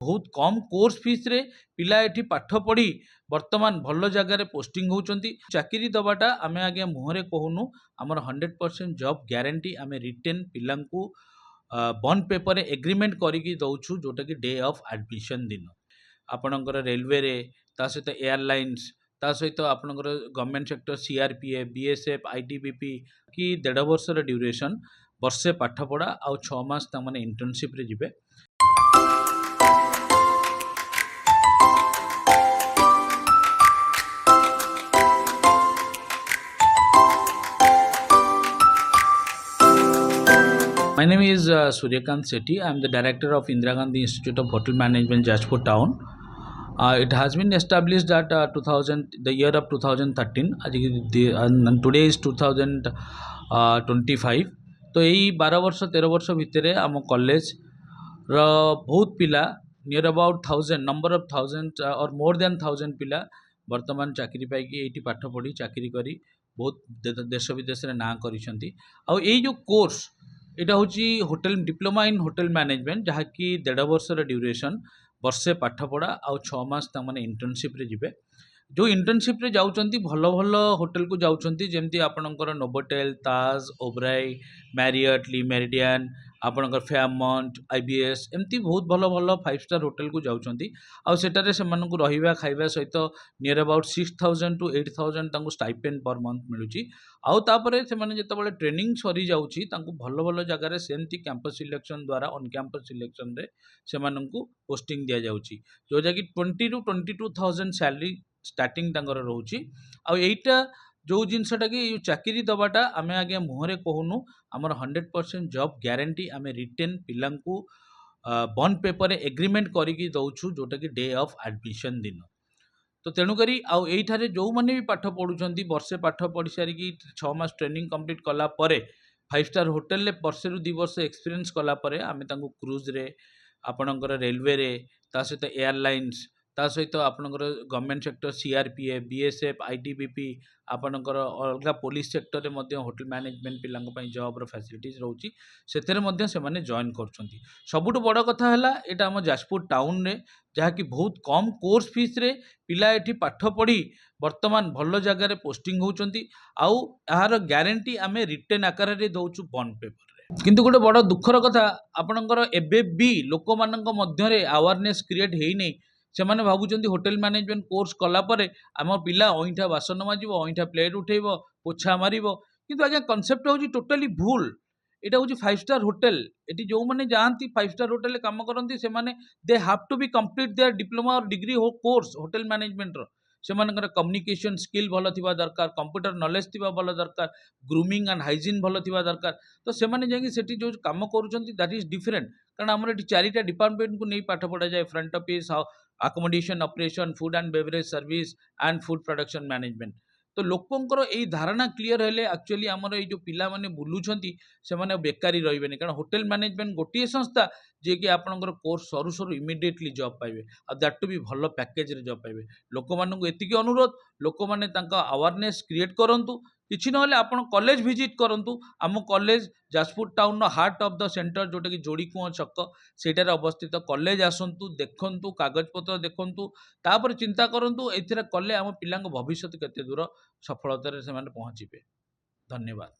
बहुत कम course fees रे पिला एठी पाठ पढ़ी वर्तमान भल जगार पोस्टिंग होउचंती। चाकरी दबाटा आमे आगे मुहरे कहूनु आमर 100% जॉब ग्यारंटी आमे रिटेन पिलांकु बॉन्ड पेपर रे एग्रीमेंट करिकी दउछु जोटा कि डे ऑफ एडमिशन दिन आपणकर रेलवे रे ता सहित एयरलाइंस ता सहित आपणकर government sector CRPF BSF ITBP कि 1.5 वर्ष ड्यूरेशन वर्षे पाठ पढ़ा आउ 6 मास ता माने इंटर्नशिप रे जिवे। My name is Suryakant Sethi. I am the director of Indira Gandhi Institute of Hotel Management, Jajpur Town. It has been established at the year of 2013. And today is 2025. तो यही 12 वर्ष 13 वर्ष भितर आम कॉलेज बहुत पिला near about 1000 number of 1000 और more than 1000 पिला वर्तमान चाकरी पाई ये पाठ पढ़ी चाकरी करी बहुत देश विदेश में ना करिसेंती। आ यही जो कोर्स यहाँ हूँ hotel diploma in hotel management जहाँकि 1.5 वर्ष ड्यूरेशन वर्षे पाठ पढ़ा आउ 6 मास मैंने इंटर्नशिप रे जिवे। जो इंटर्नशिप रे जाउचंती भल भल होटेल को जाउचंती जेमती आपणकर नोवोटेल ताज ओबराई मैरियट ली मेरिडियन आपणकर फेयरमाउंट आईबीएस एमती बहुत भल भल 5 स्टार होटेल को जाउचंती। आ सेटारे सेमानकु रहिबा खाइबा सहित नियर अबाउट 6000 टू 8000 तांको स्टाइपेंड पर मंथ मिलुची। आउ तापरे सेमाने जेतेबेले ट्रेनिंग सरी जाउची तांको भल भल जगार सेमती कैंपस सिलेक्शन द्वारा ऑन कैंपस सिलेक्शन रे सेमानकु पोस्टिंग दिया जाउची जो जाकि 20 टू 22000 सैलरी स्टार्टिंग तांकर रोची। आ एटा जो जिनसटा कि चाकरी दबाटा आमे आगे मुहरे कहूनु आमर 100% जॉब ग्यारंटी आमे रिटेन पिलांकु बॉन्ड पेपर रे एग्रीमेंट करिकी दउछु जोटा कि डे ऑफ एडमिशन दिन। तो तेणुकरी आउ एठारे जो माने भी पाठ पढ़ुचंती वर्षे पाठ पढ़ी सारिकी 6 मास ट्रेनिंग कंप्लीट कला परे 5 स्टार होटेल ले वर्षे रु 2 वर्ष एक्सपीरियंस कला परे आमे तांको क्रूज रे आपणकर रेलवे रे ता सहित एयरलाइंस ता सहित आपणकर government sector CRPF BSF ITBP आपणकर अलगा पुलिस सेक्टर रे मध्य होटेल मैनेजमेंट पिलांक पई जॉब रो फैसिलिटीज रहउची सेतेरे मध्य से माने जॉइन करछंती। सबुठु बड़ कथा हला एटा हम जाजपुर टाउन रे जहाँ कि बहुत कम कोर्स फीस रे पिला एठी पाठ पढ़ी वर्तमान भल जगार पोस्टिंग होउचंती आउ यार ग्यारंटी आमे रिटेन आकार रे दउछु बॉन्ड पेपर रे। किंतु गोटे बड़ दुखर कथा आपणकर एबे भी लोक मानक मध्य रे अवेयरनेस क्रिएट हेई नै से माने भाबुचंती होटेल मैनेजमेंट कोर्स कला परे आम पिला अईठा बासन माजिब अईठा प्लेट उठेब पोछा मारिब किंतु आज्ञा कॉन्सेप्ट होची टोटली भूल। एटा होची 5 स्टार होटेल एटी जो माने जानती 5 स्टार होटेल काम करती से माने they have to be complete their diploma और डिग्री कोर्स होटेल मैनेजमेंट रो से मानकर कम्युनिकेशन स्किल भल थिबा दरकार कंप्यूटर नॉलेज थिबा भल दरकार ग्रूमिंग एंड हाइजीन भल थिबा दरकार। तो से माने जाई सेठी जो काम करूचंती दैट इज डिफरेंट कारण हमर एटी चारिटा डिपार्टमेंट को नहीं पाठ पढ़ा जाए front office accommodation operation food and beverage service and food production management। तो लोकंकर यही धारणा क्लीयर हेले एक्चुअली आमर ये जो पिला माने बुलुछंती से माने बेकारी रहिबेनी कारण होटेल मैनेजमेंट गोटे संस्था जे कि आपनकर कोर्स सरू सरू इमिडिएटली जॉब पाइबे आ दैट टू बी भल पैकेज रे जॉब पाइबे। लोक मानकु एतिकी अनुरोध लोक माने तांका अवेयरनेस क्रिएट करंतु किछि नहले आपण कॉलेज विजिट करंतु आम college Jajpur town heart of the centre जोटा कि जोड़ीकुआ छक सेटार अवस्थित कॉलेज आसंतु देखंतु कागज पत्र देखंतु तापर चिंता करंतु एथिरा कले आम पिलांग भविष्य केते दूर सफलता रे से माने पहुंचीबे। धन्यवाद।